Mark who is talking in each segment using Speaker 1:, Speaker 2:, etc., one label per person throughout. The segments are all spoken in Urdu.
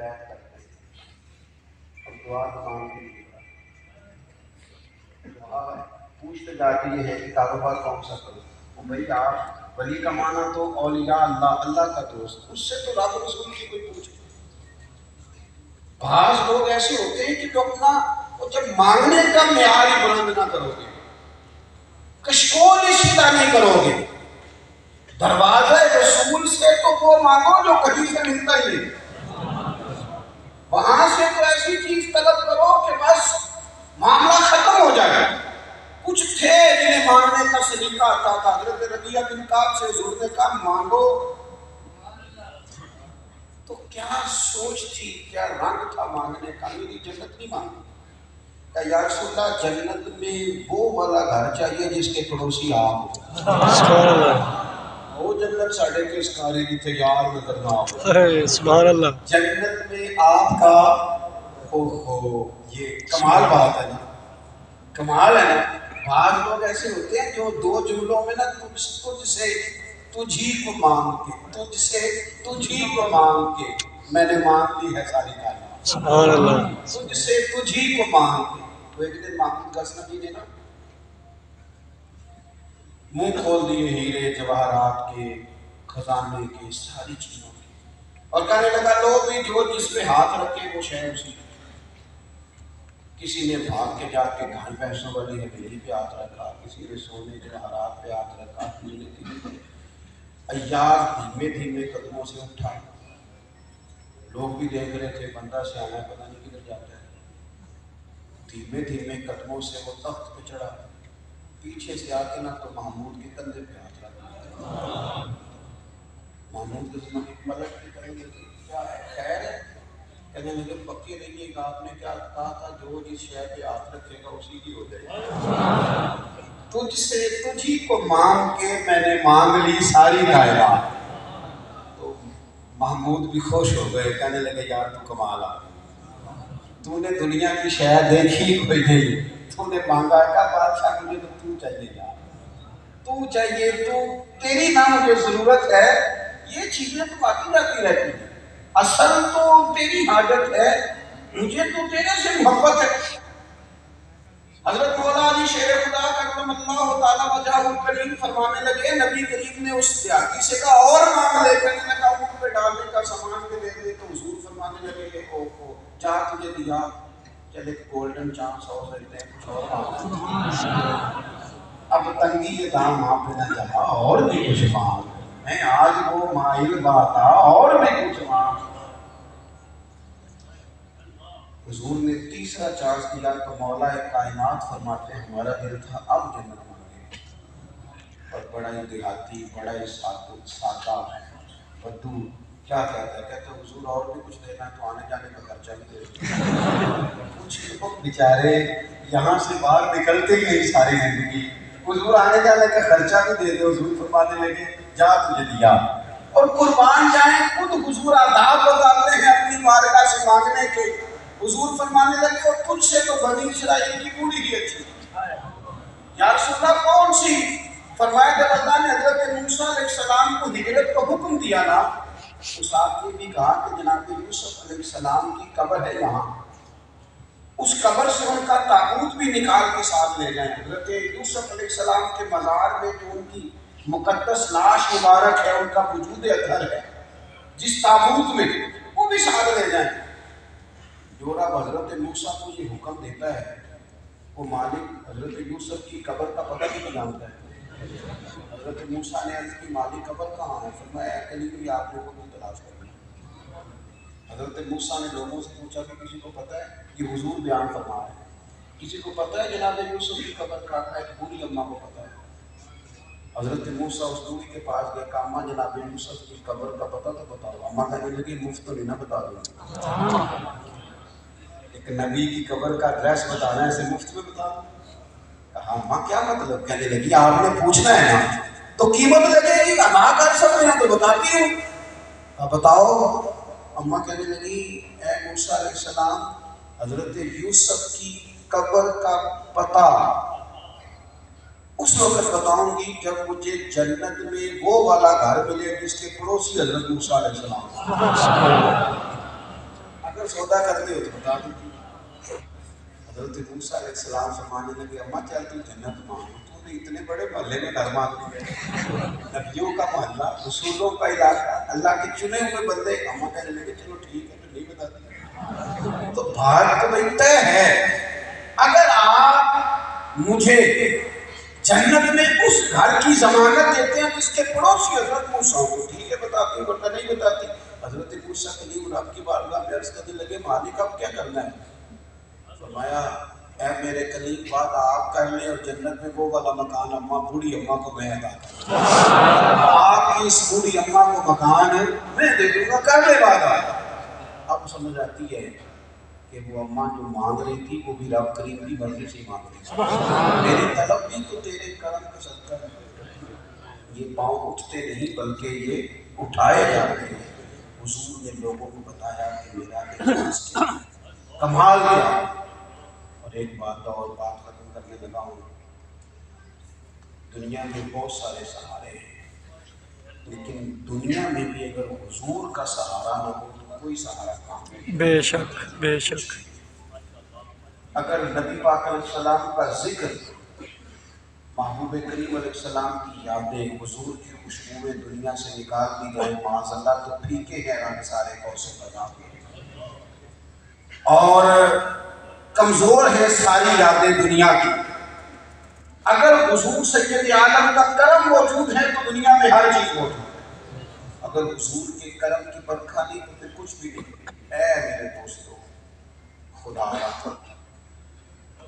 Speaker 1: بیعت کرتے ہیں. اب دعا تو مانگتے نہیں. دعا پوچھتے جاتی یہ ہے کہ کاروبار کون سا کرو. وہ بھائی آپ ولی کا معنی تو اولیاء اللہ، اللہ کا دوست، اس سے تو رب رسول کی کوئی پوچھے. بعض لوگ ایسے ہوتے ہیں کہ جو اپنا جب مانگنے کا معیار ہی بلند نہ کرو گے، کشکول ہی سیدھا نہیں کرو گے، دروازہ رسول سے تو وہ مانگو جو کہیں سے ملتا ہی نہیں. وہاں سے تو ایسی چیز طلب کرو کہ بس معاملہ ختم ہو جائے. کچھ تھے جنہیں مانگنے کا سلیقہ آتا تھا. حضرت ربیعہ بن کعب سے حضور نے کہا مانگو. تو کیا سوچ تھی، کیا رنگ تھا مانگنے کا. میری جنت نہیں مانگی. کہ یا رسول اللہ جنت میں وہ والا گھر چاہیے جس کے پڑوسی آپ ہو. وہ جنت ساڑھے کے اسکارے کی تھے یار نظر نہ آؤ.
Speaker 2: سبحان اللہ.
Speaker 1: جنت میں آپ کا اوہو، یہ کمال بات ہے نا، کمال ہے نا. بعض لوگ ایسے ہوتے ہیں جو دو جملوں میں نا تجھ سے تجھ ہی کو مانگ کے، تجھ سے تجھ ہی کو مانگ کے میں نے مانگ لی ہے ساری کائنات.
Speaker 2: سبحان اللہ.
Speaker 1: تجھ سے تجھ ہی کو مانگ کے. وہ ایک دن محمود غزنوی نے نا منہ کھول دیے ہیرے جواہرات کے، خزانے کے، ساری چیزوں کے، اور کہنے لگا لو بھی جو جس پہ ہاتھ رکھے وہ شے اسی. کسی نے بھاگ کے جا کے گھر پیسوں والی حویلی پہ ہاتھ رکھا، کسی نے سونے جواہرات پہ ہاتھ رکھا. عیاض دھیمے دھیمے قدموں سے اٹھا. لوگ بھی دیکھ رہے تھے بندہ سے آنا پتہ نہیں کدھر جاتا ہے. دھیمے دھیمے قدموں سے وہ تخت پہ چڑھا. پیچھے سے آ کے نہ تو محمود کے کندھے پہ ہاتھ رکھا. محمود غزنوی پلٹ کے کریں گے کیا ہے خیر ہے. کہنے لگے پکے رہیے گا، آپ نے کیا کہا تھا جو جس شے پہ ہاتھ رکھے گا اسی کی ہو جائے گا. تجھ سے تجھ ہی کو مانگ کے میں نے مانگ لی ساری کائنات. تو محمود بھی خوش ہو گئے، کہنے لگے یار تو کمال آ گئی. تو نے دنیا کی شے دیکھی کوئی نہیں، تو نے مانگا کا بادشاہ مجھے تو چاہیے یار، تو چاہیے، تو تیری نہ مجھے ضرورت ہے. یہ چیزیں تو باقی جاتی رہتی ہیں، اصل تو تیری حاجت ہے، مجھے تو تیرے سے محبت ہے. حضرت مولا علی شیر خدا کرم اللہ تعالیٰ وجہہ الکریم فرمانے لگے نبی کریم نے اس دیہاتی سے کہا اور مانگ لے. کہنے لگا اونٹ پہ ڈالنے کا سامان بھی دے دے. تو حضور فرمانے لگے او چاہ تجھے دیا، چلے گولڈن چانس اور دیتے ہیں کچھ اور مانگ. اب تنگی کے دام آپ پہ نہ جا اور بھی کچھ مانگ. میں آج وہ مائل بات آ اور بھی کچھ مانگ. حضور نے تیسرا چانس دیا تو مولا کائنات فرماتے ہیں ہمارا دل تھا اب جنت مانگے. اور بڑا ہی دیہاتی، بڑا ہی سادہ بدو کیا کہتا ہے، کہتے ہیں حضور اور بھی کچھ دینا ہے تو آنے جانے کا خرچہ بھی دے. کچھ لوگ بیچارے یہاں سے باہر نکلتے ہی نہیں ساری زندگی. حضور آنے جانے کا خرچہ بھی دے دے. حضور فرمانے لگے جا تجھے دیا. اور قربان جائیں خود حضور آداب بتاتے ہیں اپنی بارگاہ سے مانگنے کے. حضور فرمانے لگے اور تجھ سے تو بنی اسرائیل کی بوڑھی ہی اچھی. یا رسول اللہ کون سی؟ فرمایا جب اللہ نے حضرت موسیٰ علیہ السلام کو ہجرت کا حکم دیا نا، تو ساتھ یہ بھی کہا کہ جناب یوسف علیہ السلام کی قبر ہے یہاں، اس قبر سے ان کا تابوت بھی نکال کے ساتھ لے جائیں. حضرت یوسف علیہ السلام کے مزار میں جو ان کی مقدس لاش مبارک ہے، ان کا وجود اطہر ہے، جس تابوت میں وہ بھی ساتھ لے جائیں. جو رب حضرت موسیٰ کو یہ حکم دیتا ہے وہ مالک حضرت یوسف کی قبر کا پتہ بھی جانتا ہے. حضرت موسیٰ نے عرض کی مالک قبر کہاں ہے؟ فرمایا اے کلیم آپ لوگوں کو تلاش کرنا. حضرت موسیٰ نے لوگوں سے پوچھا کہ کسی کو پتہ ہے؟ یہ حضور بیان فرما رہے ہیں کسی کو پتہ ہے جناب یوسف کی قبر کہاں ہے؟ ایک بوڑھی اماں کو پتہ ہے. حضرت موسیٰ اس بوڑھی کے پاس گئے، کہا اماں جناب یوسف کی قبر کا پتہ تو بتاؤ. اماں کہنے لگی مفت تو نہیں نہ بتا دوں، ایک نبی کی قبر کا ایڈریس بتانا ہے اسے مفت میں بتا دوں. کہا اماں کیا مطلب؟ کہنے لگی آپ نے پوچھنا ہے نا تو قیمت لگے گی، نہ کر سکتے ہیں تو بتاتی ہوں. کہا بتاؤ. اماں کہنے لگی اے موسیٰ علیہ السلام حضرت یوسف کی قبر کا پتہ اس وقت بتاؤں گی جب مجھے جنت میں وہ والا گھر ملے جس کے پڑوسی حضرت موسیٰ علیہ السلام. اگر سودا کرتے ہو تو بتا دیتی۔ حضرت موسیٰ علیہ السلام فرمانے لگے اماں چل تو جنت مانگو، تو نے اتنے بڑے محلے میں گھر مانگ لیا، نبیوں کا محلہ، رسولوں کا علاقہ، اللہ کے چنے ہوئے بندے۔ اماں کہنے لگے چلو ٹھیک ہے تو نہیں بتاتی، تو بات تو نہیں طے ہے۔ اگر آپ مجھے جنت میں اس گھر کی ضمانت دیتے ہیں جس کے پڑوسی حضرت موسیٰ کو، ٹھیک ہے بتاتی ہوں، ورنہ نہیں بتاتی۔ حضرت موسیٰ کلیم اللہ کی بارگاہ میں عرض کرنے لگے مالک اب کیا کرنا ہے؟ فرمایا اے میرے کلیم بات آپ کر لیں، اور جنت میں وہ والا مکان اماں بوڑھی اماں کو میں ادا کروں، آپ کی اس بوڑھی اماں کو مکان میں دے دوں گا، کر لے وعدہ۔ اب سمجھ آتی ہے کہ وہ اماں جو مانگ رہی تھی وہ بھی رب کریم کی مرضی سے مانگ رہی تھی۔ میری طلب بھی تو تیرے کرم کا صدقہ ہے، یہ پاؤں اٹھتے نہیں بلکہ یہ اٹھائے جاتے ہیں۔ حضور نے لوگوں کو بتایا کہ میرا احساس کیا ہے، کمال کیا ہے۔ اور ایک بات اور بات ختم کرنے لگا ہوں، دنیا میں بہت سارے سہارے ہیں، لیکن دنیا میں بھی اگر حضور کا سہارا نہ ہو تو کوئی سہارا کام نہیں۔
Speaker 2: بے شک بے شک۔
Speaker 1: اگر نبی پاک علیہ السلام کا ذکر، محبوب کریم علیہ السلام کی یادیں، حضور کی خوشبوئیں دنیا سے نکال دی جائیں معاذ اللہ، تو پھیکے ہیں رنگ سارے کوثر پیدا ہوئے، اور کمزور ہے ساری یادیں دنیا کی۔ اگر حضور سید عالم کا کرم موجود ہے تو دنیا میں ہر چیز موجود ہے، اگر حضور کے کرم کی برکھا نہیں تو پھر کچھ بھی نہیں۔ اے میرے دوستو، خدا را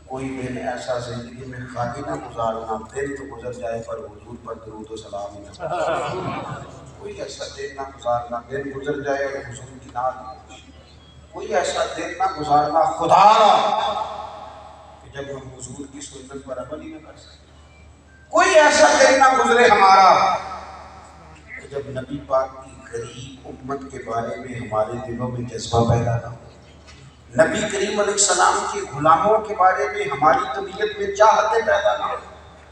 Speaker 1: کوئی دن ایسا زندگی میں خالی نہ گزارنا، دن تو گزر جائے پر حضور پر درود و سلام ہی نہ، کوئی ایسا دن نہ گزارنا دن گزر جائے اور حضور کی نام نہ، کوئی ایسا دن نہ گزارنا خدا کہ جب ہم حضور کی سنت پر عمل ہی نہ کر سکیں، کوئی ایسا دن نہ گزرے ہمارا کہ جب نبی پاک کی غریب امت کے بارے میں ہمارے دلوں میں جذبہ پیدا نہ ہو، نبی کریم علیہ السلام کے غلاموں کے بارے میں ہماری طبیعت میں چاہتیں پیدا نہ ہو۔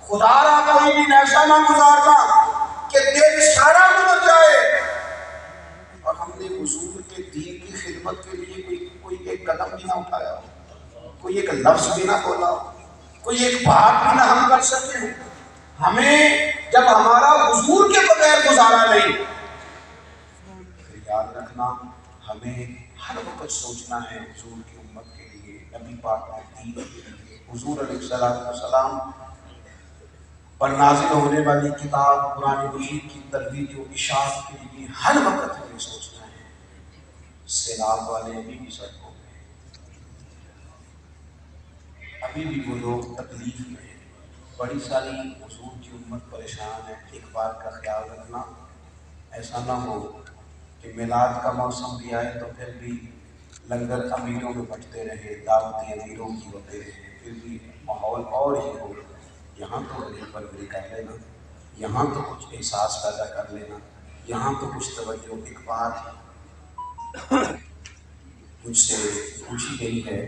Speaker 1: خدا را کوئی دن ایسا نہ گزارنا کہ دل سارا گزر جائے اور ہم نے حضور کے دین کی خدمت کے لیے کوئی ایک قدم بھی نہ اٹھایا ہو، کوئی ایک لفظ بھی نہ بولا ہو، کوئی ایک بات بھی نہ ہم کر سکے ہوں۔ ہمیں جب ہمارا حضور کے بغیر گزارا نہیں، پھر یاد رکھنا ہمیں ہر وقت سوچنا ہے حضور کی امت کے لیے، نبی پاک کے دین کے لیے، حضور علیہ السلام پر نازل ہونے والی کتاب قرآن مجید کی ترویج و اشاعت کے لیے ہر وقت ہمیں سوچنا ہے۔ سیلاب والے ابھی بھی سڑکوں پہ، ابھی بھی وہ لوگ تکلیف میں ہیں، بڑی ساری حضور کی امت پریشان ہے۔ ایک بات کا خیال رکھنا، ایسا نہ ہو کہ میلاد کا موسم بھی آئے تو پھر بھی لنگر امیروں میں بٹتے رہے، دعوتیں امیروں کی ہوتے رہے، پھر بھی ماحول اور ہی ہو۔ یہاں تو غریب پروری کر لینا، یہاں تو کچھ احساس پیدا کر لینا، یہاں تو کچھ توجہ۔ ایک بات مجھ سے پوچھی گئی ہے